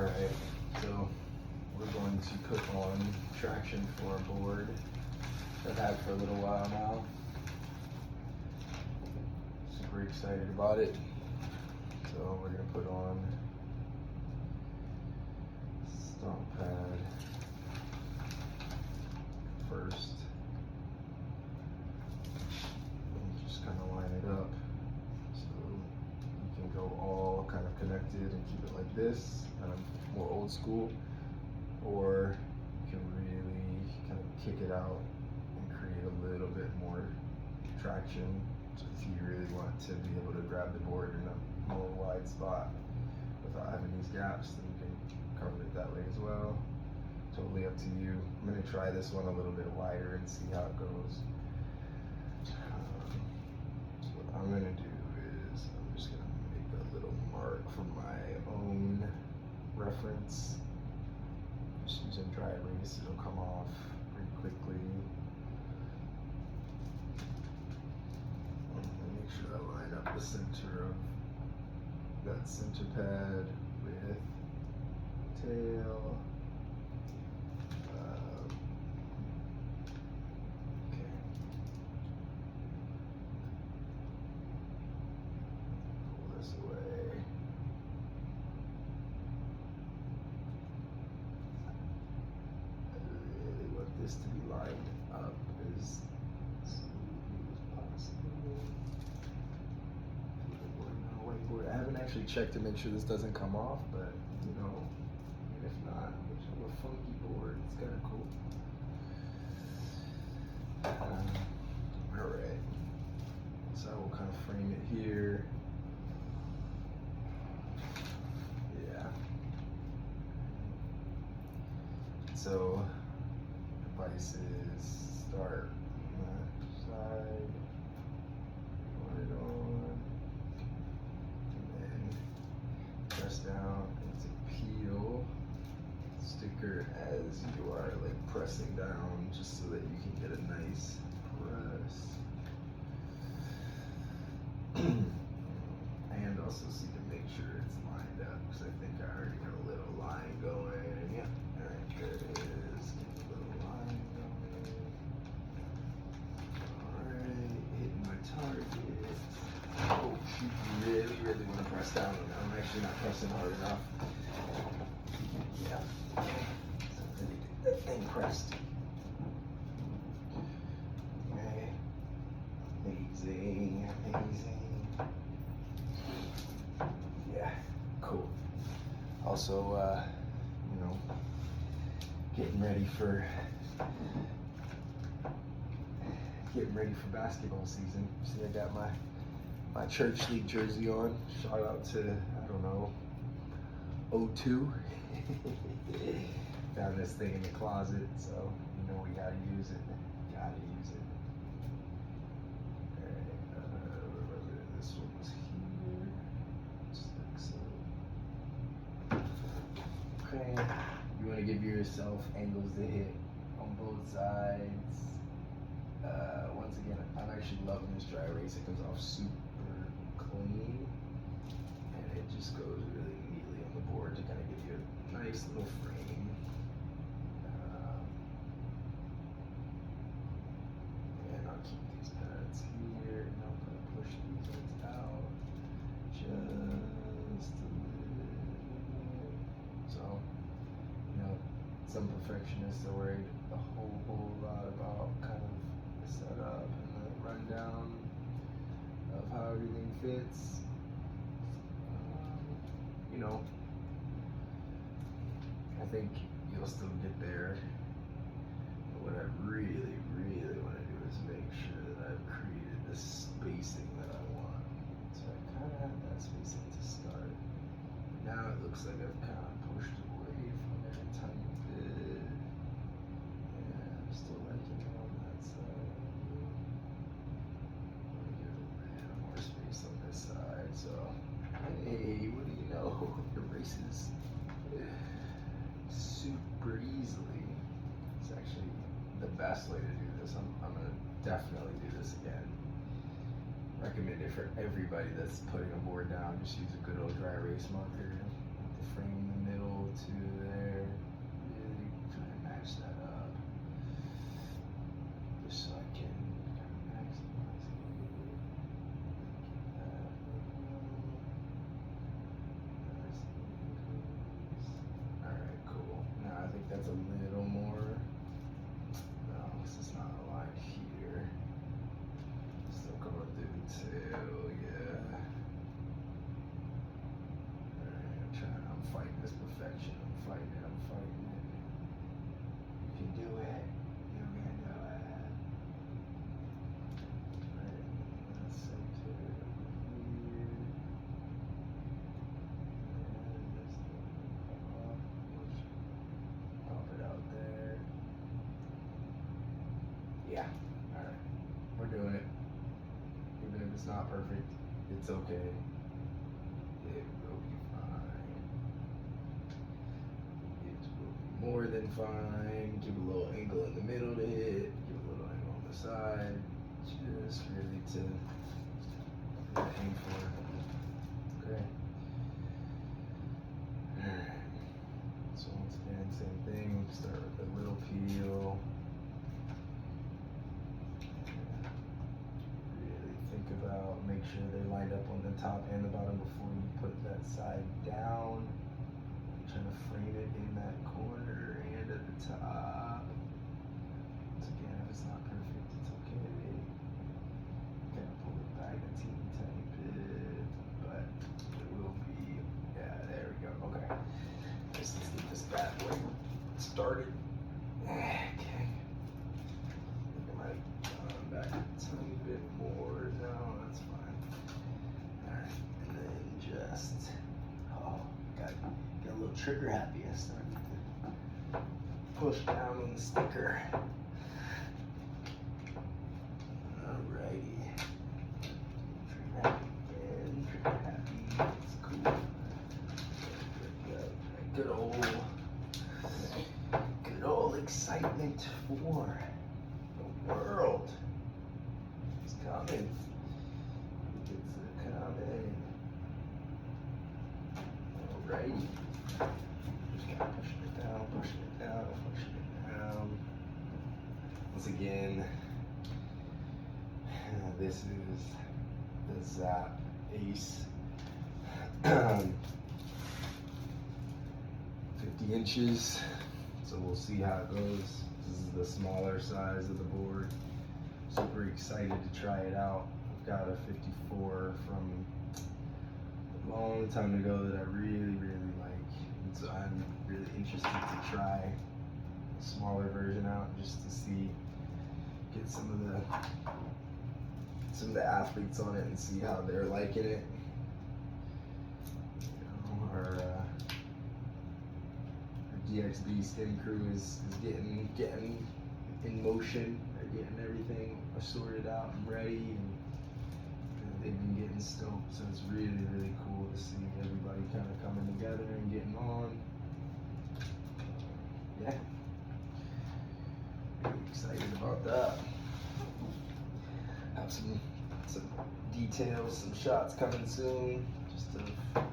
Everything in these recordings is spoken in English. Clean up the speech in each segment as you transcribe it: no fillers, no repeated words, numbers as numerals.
Alright, so we're going to put on traction for a board that I've had for a little while now. Super excited about it. So we're going to put on stomp pad first. And just kind of line it up so you can go all kind of connected and keep it like this, kind of more old school, or you can really kind of kick it out and create a little bit more traction. So if you really want to be able to grab the board in a more wide spot without having these gaps, then you can cover it that way as well. Totally up to you. I'm going to try this one a little bit wider and see how it goes. So what I'm going to do is I'm just going to make a little mark for my own reference. Just using dry erase, it'll come off pretty quickly. And make sure I line up the center of that center pad with tail. Okay. Pull this away. I really want this to be lined up as smoothly as possible. Whiteboard. I haven't actually checked to make sure this doesn't come off, but you know, if not, a funky board, it's kind of cool. Alright, so I will kind of frame it here. Yeah. So, devices start on that side, put it on, and then press down and to peel sticker as you are like pressing down, just so that you can get a nice press. And also so you can make sure it's lined up, because I think I already got a little line going. Yeah, alright, there it is. Get a little line going. Alright, hitting my target. Oh shoot, you really, really want to press down on that. I'm actually not pressing hard enough. Yeah. So let me get that thing pressed. Okay. Amazing, amazing. Yeah, cool. Also, you know, getting ready for basketball season. See, I got my church league jersey on. Shout out to, I don't know, O2. Found this thing in the closet, so you know we gotta use it. Gotta use it. Alright, this one was here. Just like so. Okay, you want to give yourself angles to hit on both sides. Once again, I'm actually loving this dry erase. It comes off super clean, and it just goes really neatly on the board to kind of give you a nice little frame. And I'll keep these pads here, and I'm going to push these ones out just a little bit. So, you know, some perfectionists are worried a whole lot about kind of the setup and the rundown of how everything fits. You know, I think you'll still get there. But what I really, really want to do is make sure that I've created the spacing that I want. So I kind of had that spacing to start. Now it looks like I've kind of pushed away from it a tiny bit. Yeah, I'm still liking it on that side. Let me give it a little more space on this side. So, hey, what do you know? It erases super easily. It's actually the best way to do this. I'm gonna definitely do this again. Recommend it for everybody that's putting a board down. Just use a good old dry erase marker with the frame in the middle perfect. It's okay. It will be fine. It will be more than fine. Give a little angle in the middle to hit. Give a little angle on the side. Just really to aim for. Okay. Alright. So once again, same thing. Start with a little peel. Really think about, make sure they're lined up on the top and the bottom before you put that side down. Trying to frame it in that corner and at the top. Once again, if it's not perfect, it's okay. Gotta pull it back a teeny tiny bit, but it will be, yeah, there we go. Okay. Let's get this bad boy started. Okay. I think I might have gone back a tiny bit more. No, that's fine. Alright, and then just, got a little trigger happy. I started to push down on the sticker. Alrighty. Trigger happy again. Trigger happy. It's cool. Good old excitement for the world. It's coming. It's coming. Alrighty. Just gotta pushing it down, pushing it down, pushing it down. Once again, this is the ZAP ACE. 50 inches. So we'll see how it goes. This is the smaller size of the board. Super excited to try it out. I've got a 54 from a long time ago that I really like. And so I'm really interested to try a smaller version out just to see, get some of the athletes on it and see how they're liking it. Our DXB skin crew is getting in motion. They're getting everything sorted out and ready, and they've been getting stoked. So it's really cool to see everybody kind of coming together and getting on. Yeah, really excited about that. Have some details, some shots coming soon, just of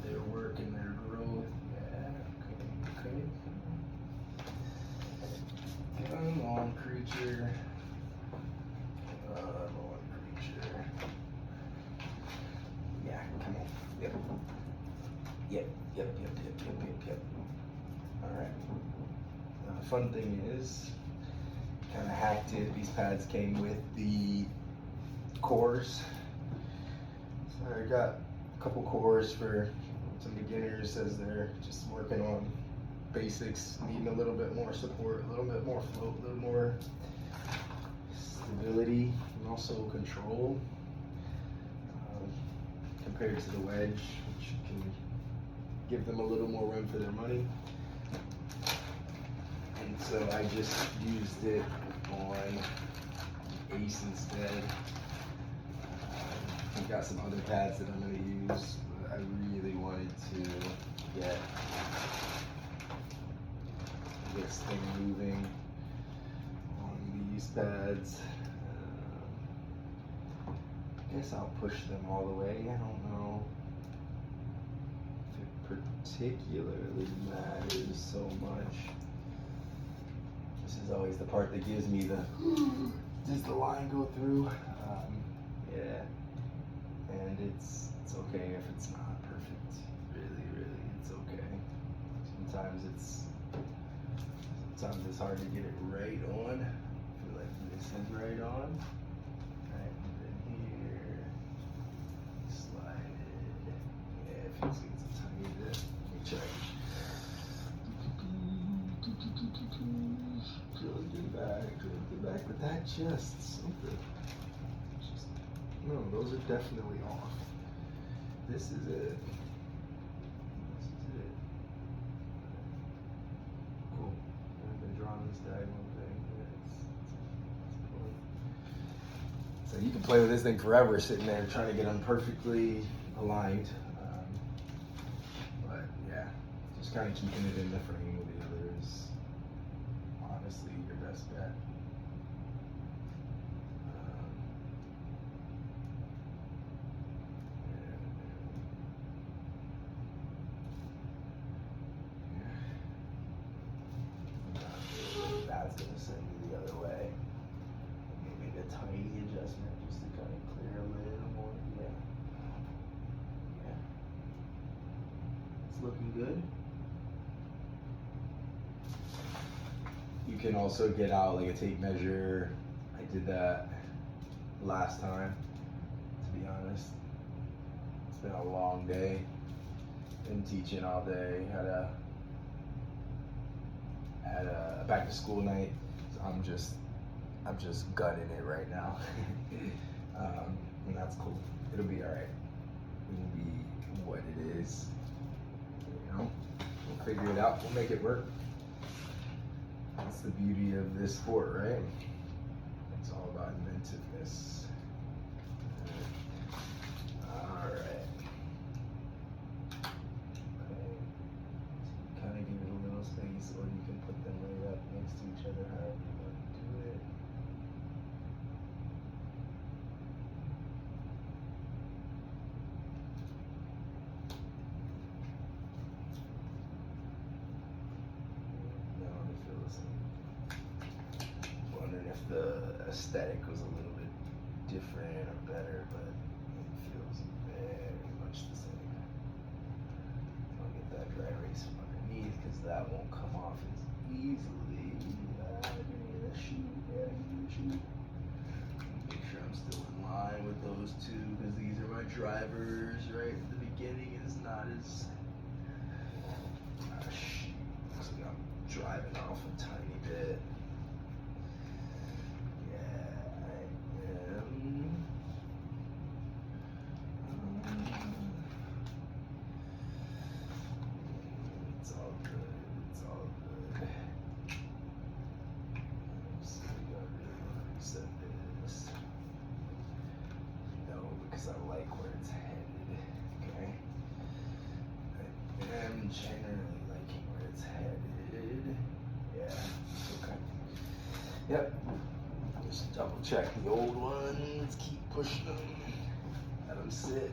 their work and their growth. Yeah, okay. Come on, creature. Come on, creature. Yeah, come on. Yep. Alright. Now the fun thing is, kind of hacked it. These pads came with the cores. So I got a couple cores for some beginners as they're just working on basics, needing a little bit more support, a little bit more float, a little more stability, and also control compared to the wedge, which can give them a little more run for their money. And so I just used it on ACE instead. I've got some other pads that I'm going to use, but I really wanted to get this thing moving on these pads. I guess I'll push them all the way. I don't know if it particularly matters so much. This is always the part that gives me the, does the line go through? Yeah, and it's okay if it's not perfect. Really, it's okay. Sometimes it's hard to get it right on. I feel like this is right on. Right, and then here, slide it. Yeah, it feels like it's a tiny bit. Let me check. Get back with that just something. No, those are definitely off. This is it. Cool. I've been drawing this diagonal thing. It's cool. you can play with this thing forever, sitting there trying to get them perfectly aligned. But yeah, just kind of keeping it in the frame with the other is honestly your best bet. That's gonna send you the other way. Maybe a tiny adjustment just to kind of clear a little more. Yeah. Yeah. It's looking good. You can also get out like a tape measure. I did that last time, to be honest. It's been a long day. Been teaching all day. Had a back to school night. So I'm just gutting it right now. And that's cool. It'll be alright. It'll be what it is. You know? We'll figure it out. We'll make it work. That's the beauty of this sport, right? It's all about inventiveness. Alright. Kind of give it a little space, or you can put them right up next to each other, however you want to do it. No, they feel the same. Wondering if the aesthetic was a little bit different or better, but it feels very much the same. I'll get that dry erase from underneath because that won't come off as easily. Give me the sheet, yeah, give me the sheet. Make sure I'm still in line with those two because these are my drivers, right? At the beginning is not as. Shoot. Looks like I'm driving off a tiny bit. Yeah, I am. It's all good. It's all good. So we gotta really reset this. No, because I like where it's headed. Okay. I am generally liking where it's headed. Yeah. Okay. Yep. Just double check the old ones. Keep pushing them. Let them sit.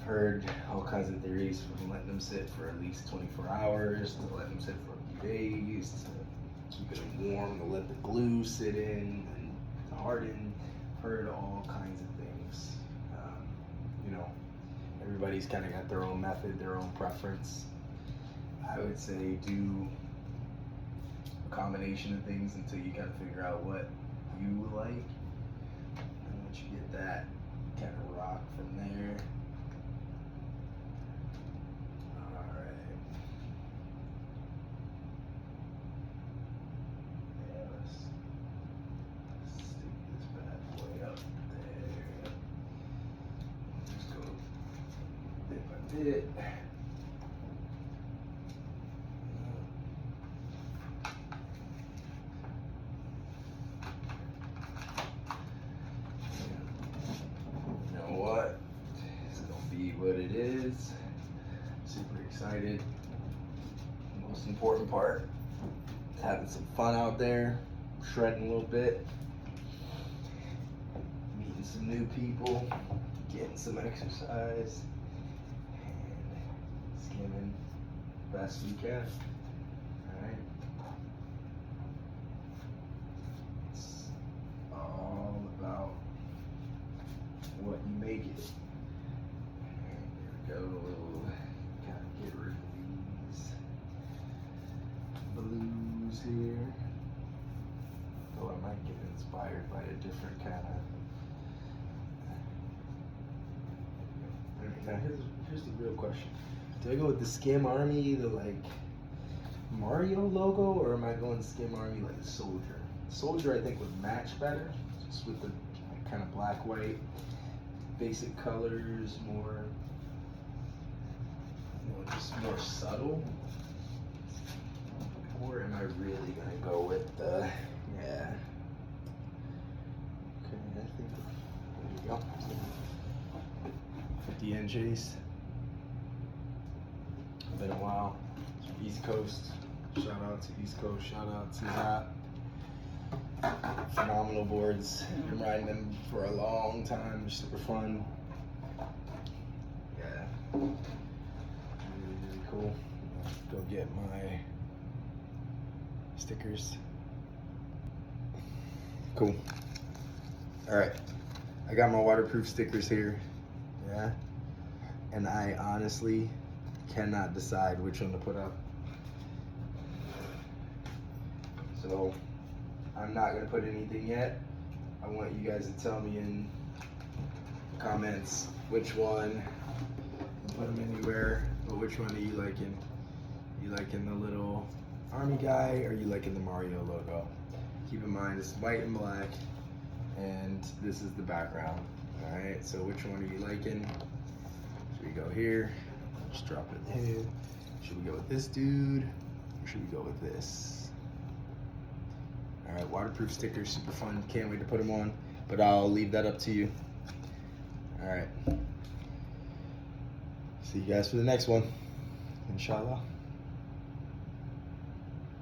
I've heard all kinds of theories from letting them sit for at least 24 hours, to letting them sit for a few days, to keeping them warm, to let the glue sit in and to harden. I've heard all kinds of things. You know, everybody's kind of got their own method, their own preference. I would say do a combination of things until you kind of figure out what you like. And once you get that, kind of rock from there. Alright. Yeah, let's stick this bad boy up there. Just go bit by bit. What it is. Super excited. The most important part is having some fun out there, shredding a little bit, meeting some new people, getting some exercise, and skimming the best we can. Alright. It's all about what you make it. Go, kind of get rid of these blues here. Oh, I might get inspired by a different kind of. Now here's the real question: do I go with the Skim Army, the like Mario logo, or am I going Skim Army like the Soldier? Soldier, I think, would match better, just with the kind of black, white, basic colors, more. Just more subtle, or am I really gonna go with the, yeah, you go. 50 inches. Been a while. East Coast. Shout out to East Coast. Shout out to ZAP. Phenomenal boards. Been riding them for a long time. They're super fun. Yeah. Really cool. Go get my stickers. Cool. All right. I got my waterproof stickers here. Yeah. And I honestly cannot decide which one to put up. So I'm not gonna put anything yet. I want you guys to tell me in the comments which one. Put them anywhere, but which one are you liking? You liking the little army guy, or you liking the Mario logo? Keep in mind it's white and black, and this is the background. All right, so which one are you liking? Should we go here? Just drop it in the head. Should we go with this dude, or should we go with this? All right, waterproof stickers, super fun. Can't wait to put them on, but I'll leave that up to you. All right. See you guys for the next one, inshallah.